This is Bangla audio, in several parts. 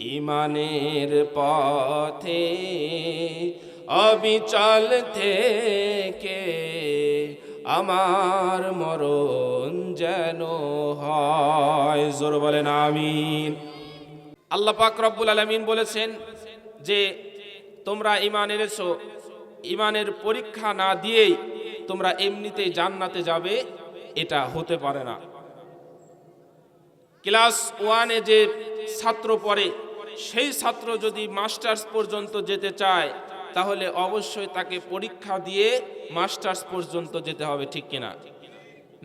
ইমানের পথে অবিচল থেকে আমার মরণ যেন হয়। জোর বলেন আমিন। আল্লাহ পাক রব্বুল আলামিন বলেছেন যে তোমরা ঈমান এনেছো, ঈমানের পরীক্ষা না দিয়েই তোমরা এমনিতেই জান্নাতে যাবে, এটা হতে পারে না। ক্লাস 1-এ যে ছাত্র পড়ে সেই ছাত্র যদি মাস্টার্স পর্যন্ত যেতে চায় তাহলে অবশ্যই তাকে পরীক্ষা দিয়ে মাস্টার্স পর্যন্ত যেতে হবে, ঠিক কিনা?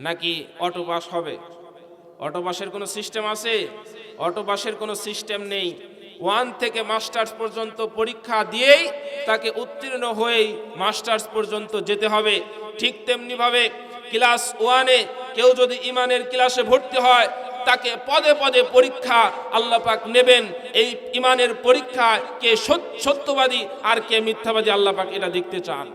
নাকি অটো পাস হবে? অটো পাসের কোনো সিস্টেম আছে? অটো পাসের কোনো সিস্টেম নেই। 1 থেকে মাস্টার্স পর্যন্ত পরীক্ষা দিয়েই তাকে উত্তীর্ণ হয়েই মাস্টার্স পর্যন্ত যেতে হবে। ঠিক তেমনিভাবে ক্লাস 1-এ কেউ যদি ঈমানের ক্লাসে ভর্তি হয় তাকে পদে পদে পরীক্ষা আল্লাহ পাক নেবেন। এই ঈমানের পরীক্ষা কে সত্যবাদী আর কে মিথ্যাবাদী আল্লাহ পাক এটা দেখতে চান।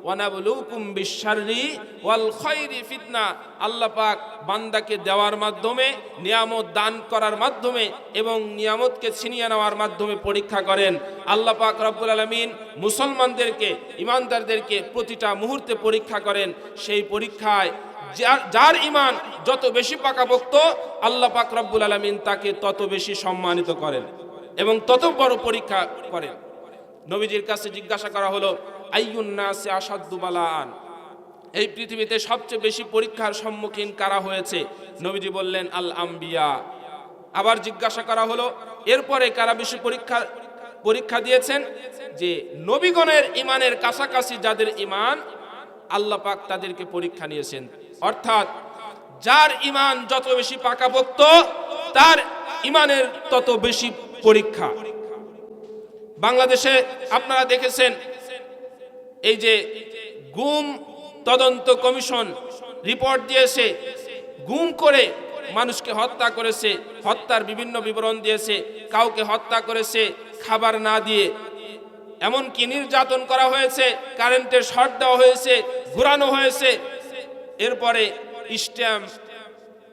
ওয়ানাবলুকুম বিশাররি ওয়াল খায়রি ফিতনা। আল্লাহ পাক বান্দাকে দেওয়ার মাধ্যমে, নিয়ামত দান করার মাধ্যমে এবং নিয়ামতকে ছিনিয়ে নেওয়ার মাধ্যমে পরীক্ষা করেন। আল্লাহ পাক রব্বুল আলামিন মুসলমানদেরকে, ঈমানদারদেরকে প্রতিটা মুহূর্তে পরীক্ষা করেন। সেই পরীক্ষায় যার ঈমান যত বেশি পাকাপোক্ত আল্লাহ পাক রব্বুল আলামিন তাকে তত বেশি সম্মানিত করেন এবং তত বড় পরীক্ষা করেন। নবীজির কাছে জিজ্ঞাসা করা হলো, আইয়ুন নাসি আশাদ্দু বালাআন, এই পৃথিবীতে সবচেয়ে বেশি পরীক্ষার সম্মুখীন কারা হয়েছে? নবীজি বললেন, আল আম্বিয়া। আবার জিজ্ঞাসা করা হলো, এরপরে কারা বেশি পরীক্ষা দিয়েছেন? যে নবীগণের ঈমানের কাছাকাছি যাদের ঈমান, আল্লাহ পাক তাদেরকে পরীক্ষা নিয়েছেন। অর্থাৎ যার ঈমান যত বেশি পাকাপোক্ত তার ঈমানের তত বেশি পরীক্ষা। বাংলাদেশে আপনারা দেখেছেন এই যে গুম তদন্ত কমিশন রিপোর্ট দিয়েছে, গুম করে মানুষকে হত্যা করেছে, হত্যার বিভিন্ন বিবরণ দিয়েছে, কাউকে হত্যা করেছে খাবার না দিয়ে, এমনকি নির্যাতন করা হয়েছে, কারেন্টের শর্ট দেওয়া হয়েছে, ঘুরানো হয়েছে, এরপরে স্ট্যাম্প,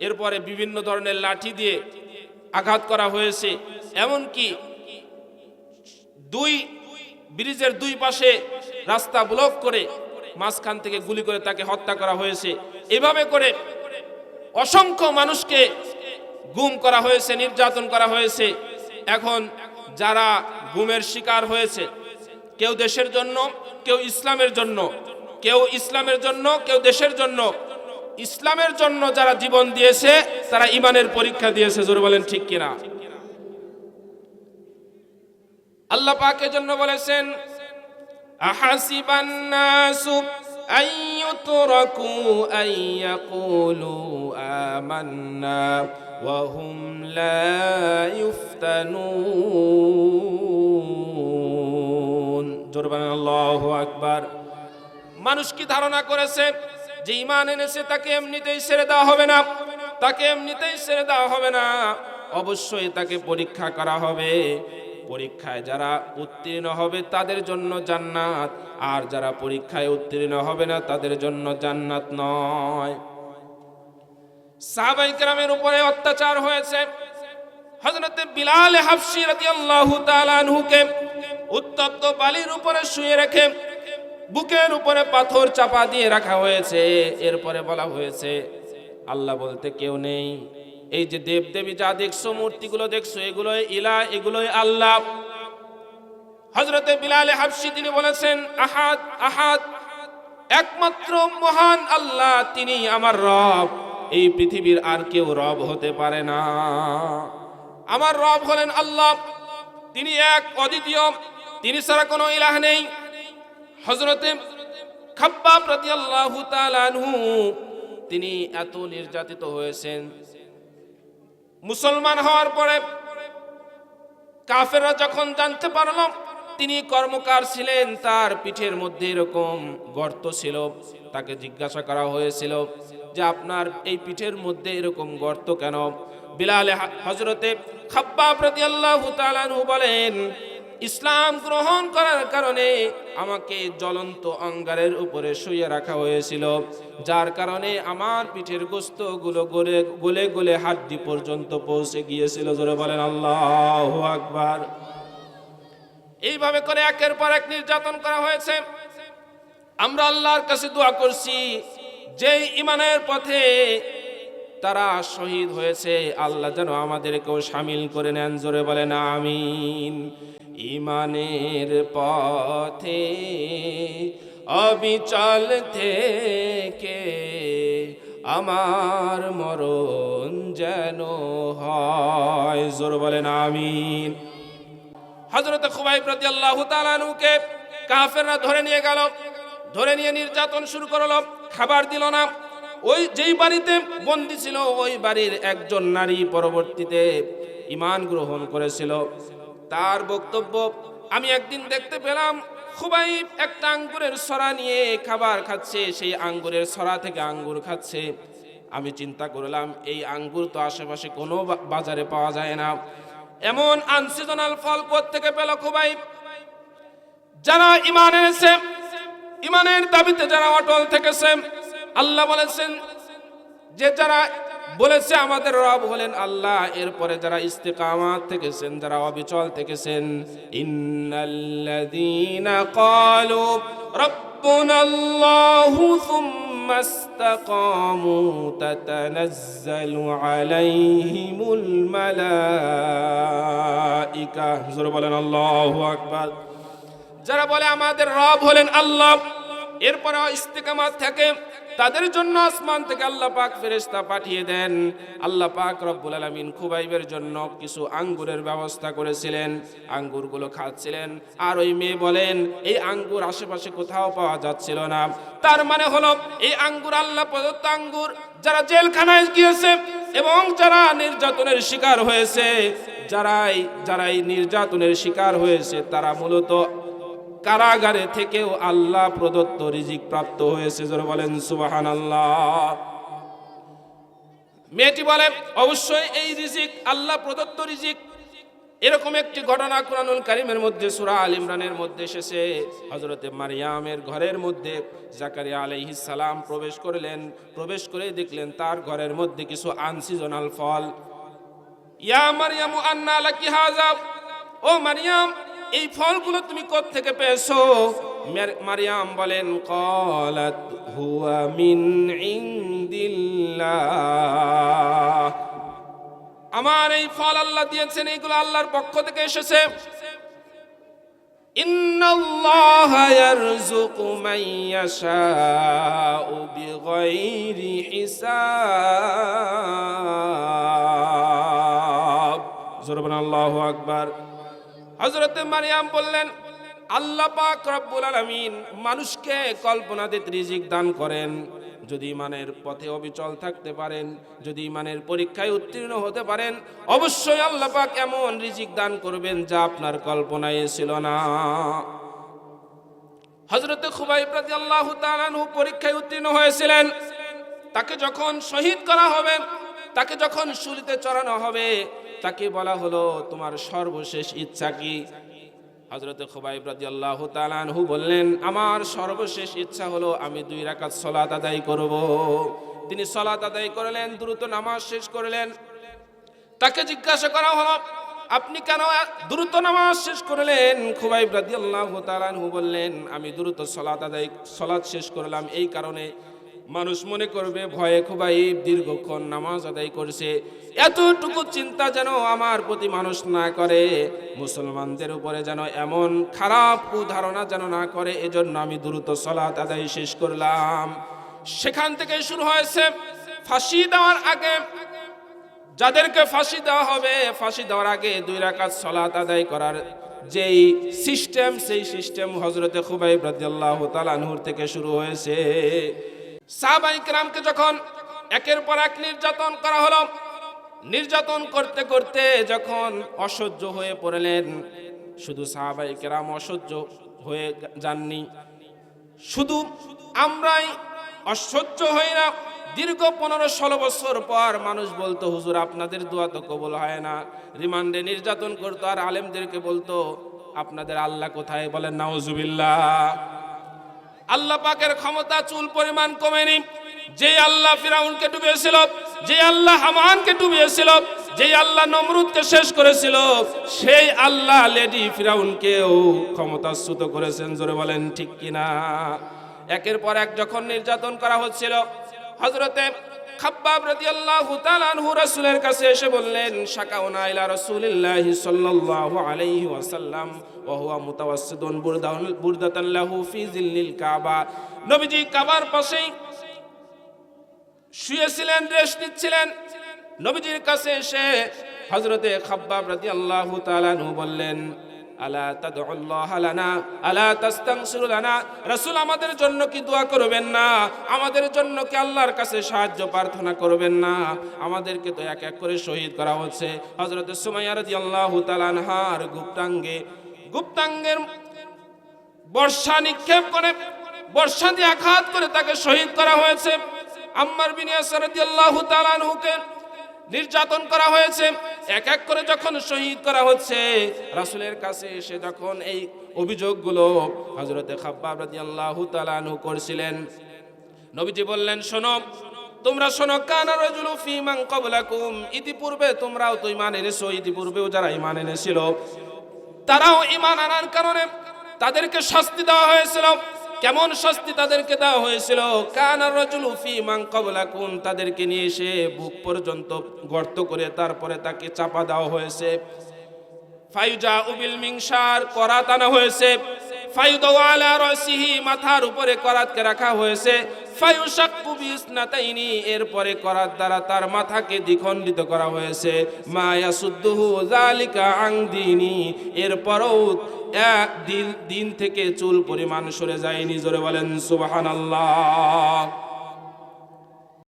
এরপরে বিভিন্ন ধরনের লাঠি দিয়ে আঘাত করা হয়েছে, এমনকি ব্রিজের দুই পাশে রাস্তা ব্লক করে মাঝখান থেকে গুলি করে তাকে হত্যা করা হয়েছে। এভাবে করে অসংখ্য মানুষকে গুম করা হয়েছে, নির্যাতন করা হয়েছে। এখন যারা গুমের শিকার হয়েছে, কেউ দেশের জন্য, কেউ ইসলামের জন্য, কেউ ইসলামের জন্য, কেউ দেশের জন্য, ইসলামের জন্য যারা জীবন দিয়েছে তারা ঈমানের পরীক্ষা দিয়েছে। জোরে বলেন ঠিক কিনা? আল্লাহ পাক এর জন্য বলেছেন, আহাসিবান নাসু আইয়ুতরাকু আইয়াকুলু আমান্না ওয়া হুম লা ইফতানুন। জোরে বলেন আল্লাহু আকবার। মানুষ কি ধারণা করেছে যে ঈমান এনেছে তাকে এমনিতেই ছেড়ে দেওয়া হবে না? তাকে এমনিতেই ছেড়ে দেওয়া হবে না, অবশ্যই তাকে পরীক্ষা করা হবে। পরীক্ষায় যারা উত্তীর্ণ হবে তাদের জন্য জান্নাত, আর যারা পরীক্ষায় উত্তীর্ণ হবে না তাদের জন্য জান্নাত নয়। সাহাবায়ে কেরামের উপরে অত্যাচার হয়েছে। হযরত বিলাল হাবশী রাদিয়াল্লাহু তাআলা আনহুকে উত্তপ্ত বালির উপরে শুয়ে রেখে বুকের উপরে পাথর চাপা দিয়ে রাখা হয়েছে। এরপরে বলা হয়েছে আল্লাহ বলতে কেউ নেই। এই যে দেবদেবী যা দেখছো, মূর্তিগুলো দেখছো, এগুলোই ইলাহ, এগুলোই আল্লাহ। হযরতে বিলাল হাবশী তিনি বলেছেন, আহাদ আহাদ, একমাত্র মহান আল্লাহ, তিনি আমার রব, এই পৃথিবীর আর কেউ রব হতে পারে না। আমার রব হলেন আল্লাহ, তিনি এক, অদ্বিতীয়, তিনি ছাড়া কোনো ইলাহ নেই। হযরতে খাব্বাব রাদিয়াল্লাহু তাআলা আনহু তিনি এত নির্যাতিত হয়েছেন, মুসলমান হওয়ার পরে কাফেররা যখন জানতে পারল তিনি কর্মকার ছিলেন, তার পিঠের মধ্যে এরকম গর্ত ছিল, তাকে জিজ্ঞাসা করা হয়েছিল যে আপনার এই পিঠের মধ্যে এরকম গর্ত কেন? বিলাল হযরতে খাব্বাব রাদিয়াল্লাহু তাআলা আনহু বলেন, ইসলাম গ্রহণ করার কারণে আমাকে জ্বলন্ত অঙ্গারের উপরে শুয়ে রাখা হয়েছিল, যার কারণে আমার পিঠের গোস্তগুলো গলে গলে গলে হাড্ডি পর্যন্ত পৌঁছে গিয়েছিল। জোরে বলেন আল্লাহু আকবার। এইভাবে করে একের পর এক নির্যাতন করা হয়েছে। আমরা আল্লাহর কাছে দোয়া করছি, যেই ঈমানের পথে তারা শহীদ হয়েছে আল্লাহ যেন আমাদেরকেও শামিল করে নেন। জোরে বলেন আমিন। ঈমানের পথে অবিচল থেকে আমার মরণ যেন হয়। জোরে বলেন আমিন। হযরত খুবাইব রাদিয়াল্লাহু তাআলা আনহুকে কাফেররা ধরে নিয়ে গেল, ধরে নিয়ে নির্যাতন শুরু করলো, খাবার দিল না। ওই যেই বাড়িতে বন্দী ছিল ওই বাড়ির একজন নারী পরবর্তীতে ঈমান গ্রহণ করেছিল। তার বক্তব্য, আমি একদিন দেখতে পেলাম খুবাইব একটা আঙ্গুরের ছড়া নিয়ে খাবার খাচ্ছে, সেই আঙ্গুরের ছড়া থেকে আঙ্গুর খাচ্ছে। আমি চিন্তা করলাম এই আঙ্গুর তো আশেপাশে কোনো বাজারে পাওয়া যায় না, এমন আনসিজনাল ফল কোত্থেকে পেল খুবাইব? যারা ঈমান এনেছে, ঈমানের দাবিতে যারা অটল থেকেছে, আল্লাহ বলেছেন যে যারা বলেছে আমাদের রব হলেন আল্লাহ, এরপরে যারা ইস্তিকামাত থেকেছেন, যারা অবিচল থেকেছেন, ইন্নাল্লাযীনা ক্বালু রাব্বুনাল্লাহু সুম্মা ইসতাকামু তাতানাজ্জালু আলাইহিমুল মালাইকা। জোরে বলেন আল্লাহু আকবার। যারা বলে আমাদের রব হলেন আল্লাহ, এরপরে ইস্তিকামাত থাকে, তাদের জন্য আসমান থেকে আল্লাহ পাক ফেরেশতা পাঠিয়ে দেন। আল্লাহ পাক রব্বুল আলামিন খুবাইবের জন্য কিছু আঙ্গুরের ব্যবস্থা করেছিলেন, আঙ্গুরগুলো খাচ্ছিলেন। আর ওই মেয়ে বলেন এই আঙ্গুর আশেপাশে কোথাও পাওয়া যাচ্ছিল না। তার মানে হলো এই আঙ্গুর আল্লাহ প্রদত্ত আঙ্গুর। যারা জেলখানায় গিয়েছে এবং যারা নির্যাতনের শিকার হয়েছে, যারাই নির্যাতনের শিকার হয়েছে, তারা মূলত কারাগারে থেকেও আল্লাহ প্রদত্ত রিজিক প্রাপ্ত হয়েছে। যারা বলেন সুবহানাল্লাহ। মেয়েটি বলে অবশ্যই এই রিজিক আল্লাহ প্রদত্ত রিজিক। এরকম একটি ঘটনা কুরআনুল কারীমের মধ্যে সূরা আল ইমরানের মধ্যে এসেছে। হযরতে মারইয়ামের ঘরের মধ্যে জাকারিয়া আলাইহিস সালাম প্রবেশ করলেন। প্রবেশ করে দেখলেন তার ঘরের মধ্যে কিছু আনসিজনাল ফল। ইয়া মারইয়ামু আন্না লাকি হাযা, ও মারইয়াম এই ফলগুলো তুমি কোত্থেকে পেয়েছো? মারইয়াম বলেন ক্বালাত হুয়া মিন ইনদিল্লাহ, আমার এই ফল আল্লাহ দিয়েছেন, এইগুলো আল্লাহর পক্ষ থেকে এসেছে। ইন্নাল্লাহা ইয়ারযুকু মান ইয়াশাউ বিগাইরি হিসাব। জোরে বলেন আল্লাহু আকবার। হযরতে মারইয়াম বললেন আল্লাহ পাক রব্বুল আলামিন মানুষকে কল্পনাতীত রিজিক দান করেন। যদি ঈমানের পথে অবিচল থাকতে পারেন, যদি ঈমানের পরীক্ষায় উত্তীর্ণ হতে পারেন, অবশ্যই আল্লাহ পাক এমন রিজিক দান করবেন যা আপনার কল্পনায় ছিল না। হযরতে খুবাইব রাদিয়াল্লাহু তাআলা আনহু পরীক্ষায় উত্তীর্ণ হয়েছিলেন। তাকে যখন শহীদ করা হবে, তাকে যখন শুলিতে চড়ানো হবে, তাকে বলা হলো তোমার সর্বশেষ ইচ্ছা কি? হযরতে খুবাইব রাদিয়াল্লাহু তাআলা আনহু বললেন আমার সর্বশেষ ইচ্ছা হলো আমি 2 রাকাত সালাত আদায় করব। তিনি সালাত আদায় করলেন, দ্রুত নামাজ শেষ করলেন। তাকে জিজ্ঞাসা করা হলো আপনি কেন দ্রুত নামাজ শেষ করলেন? খুবাইব রাদিয়াল্লাহু তাআলা আনহু বললেন আমি দ্রুত সালাত শেষ করলাম এই কারণে মানুষ মনে করবে ভয়ে খুবাইব দীর্ঘক্ষণ নামাজ আদায় করছে, এতটুকু চিন্তা যেন আমার প্রতি মানুষ না করে, মুসলমানদের উপরে যেন এমন খারাপ কুধারণা যেন না করে, এজন্য আমি দ্রুত সালাত আদায় শেষ করলাম। সেখান থেকে শুরু হয়েছে ফাঁসি দেওয়ার আগে যাদেরকে ফাঁসি দেওয়া হবে, ফাঁসি দেওয়ার আগে 2 রাকাত সালাত আদায় করার যেই সিস্টেম, সেই সিস্টেম হযরতে খুবাইব রাদিয়াল্লাহু তাআলা আনহুর থেকে শুরু হয়েছে। সাহাবায়ে কেরামকে যখন একের পর এক নির্যাতন করা হলো, নির্যাতন করতে করতে যখন অসহ্য হয়ে পড়লেন, শুধু সাহাবায়ে কেরাম অসহ্য হয়ে যাননি, শুধু আমরাই অসহ্য হই না। দীর্ঘ 15-16 বছর পর মানুষ বলতো হুজুর আপনাদের দোয়া তো কবুল হয় না, রিমান্ডে নির্যাতন করতো আর আলেমদেরকে বলতো আপনাদের আল্লাহ কোথায়? বলেন নাউজুবিল্লাহ। আল্লাহ পাকের ক্ষমতা চুল পরিমাণ কমেনি। যে আল্লাহ ফিরাউনকে ডুবিয়েছিল, যে আল্লাহ হামানকে ডুবিয়েছিল, যে আল্লাহ নমরুদকে শেষ করেছিল, সেই আল্লাহ লেডি ফিরাউনকেও ক্ষমতাচ্যুত করেছেন। জোরে বলেন ঠিক কিনা? একের পর এক যখন নির্যাতন করা হচ্ছিল, হযরতে খাব্বাব রাদিয়াল্লাহু তাআলা আনহু রাসূলের কাছে এসে বললেন, শাকাউনা ইলা রাসূলিল্লাহি সাল্লাল্লাহু আলাইহি ওয়াসাল্লাম ওয়া হুয়া মুতাওয়াসসিদুন বুরদাতান লাহু ফি জিল্লিল কাবা। নবীজি কাবার পাশেই শুয়েছিলেন, রেস্ট নিচ্ছিলেন। নবীজির কাছে এসে হযরতে খাব্বাব রাদিয়াল্লাহু তাআলা আনহু বললেন, আলা তাদউল্লাহ লানা আলা তাস্তানসিরু লানা, রাসূল আমাদের জন্য কি দোয়া করবেন না? আমাদের জন্য কি আল্লাহর কাছে সাহায্য প্রার্থনা করবেন না? আমাদেরকে তো এক এক করে শহীদ করা হচ্ছে। হযরতে সুমাইয়া রাদিয়াল্লাহু তাআলা আনহার গুপ্তাঙ্গের বর্ষা নিক্ষেপ করে, বর্ষা দিয়ে আঘাত করে তাকে শহীদ করা হয়েছে। আম্মার বিন ইয়াসির রাদিয়াল্লাহু তাআলা আনহুকে নির্যাতন করা হয়েছে। এক এক করে যখন শহীদ করা হচ্ছে, রাসূলের কাছে এসে যখন এই অভিযোগগুলো হযরতে খাব্বাব রাদিয়াল্লাহু তাআলা আনহু করছিলেন, নবীজি বললেন, শোনো, তোমরা শোনো, কানা রাজুলু ফি মান ক্বাবলাকুম, ইতিপূর্বে তোমরাও তো ঈমান এনেছো, ইতিপূর্বেও যারা ঈমান এনেছিল তারাও ঈমান আনার কারণে তাদেরকে শাস্তি দেওয়া হয়েছিল। কেমন শাস্তি তাদেরকে দেওয়া হয়েছিল? কানা রাজুলু ফি মান ক্বাবলাকুম, তাদেরকে নিয়ে এসে বুক পর্যন্ত গর্ত করে তারপরে তাকে চাপা দেওয়া হয়েছে। ফায়ুজাউ বিল মিনশার, করাত আনা হয়েছে। ফায়ুদাউ আলা রাসিহি, মাথার উপরে করাতকে রাখা হয়েছে। ফায়ুশাক্কু বিসনাতাইনি, এরপরে করাত দ্বারা তার মাথাকে দ্বিখণ্ডিত করা হয়েছে। মা ইয়াসুদ্দুহু যালিকা আন দীনি, এরপরও এক দিন থেকে চুল পরিমাণ সরে যায়নি। জোরে বলেন সুবহানাল্লাহ।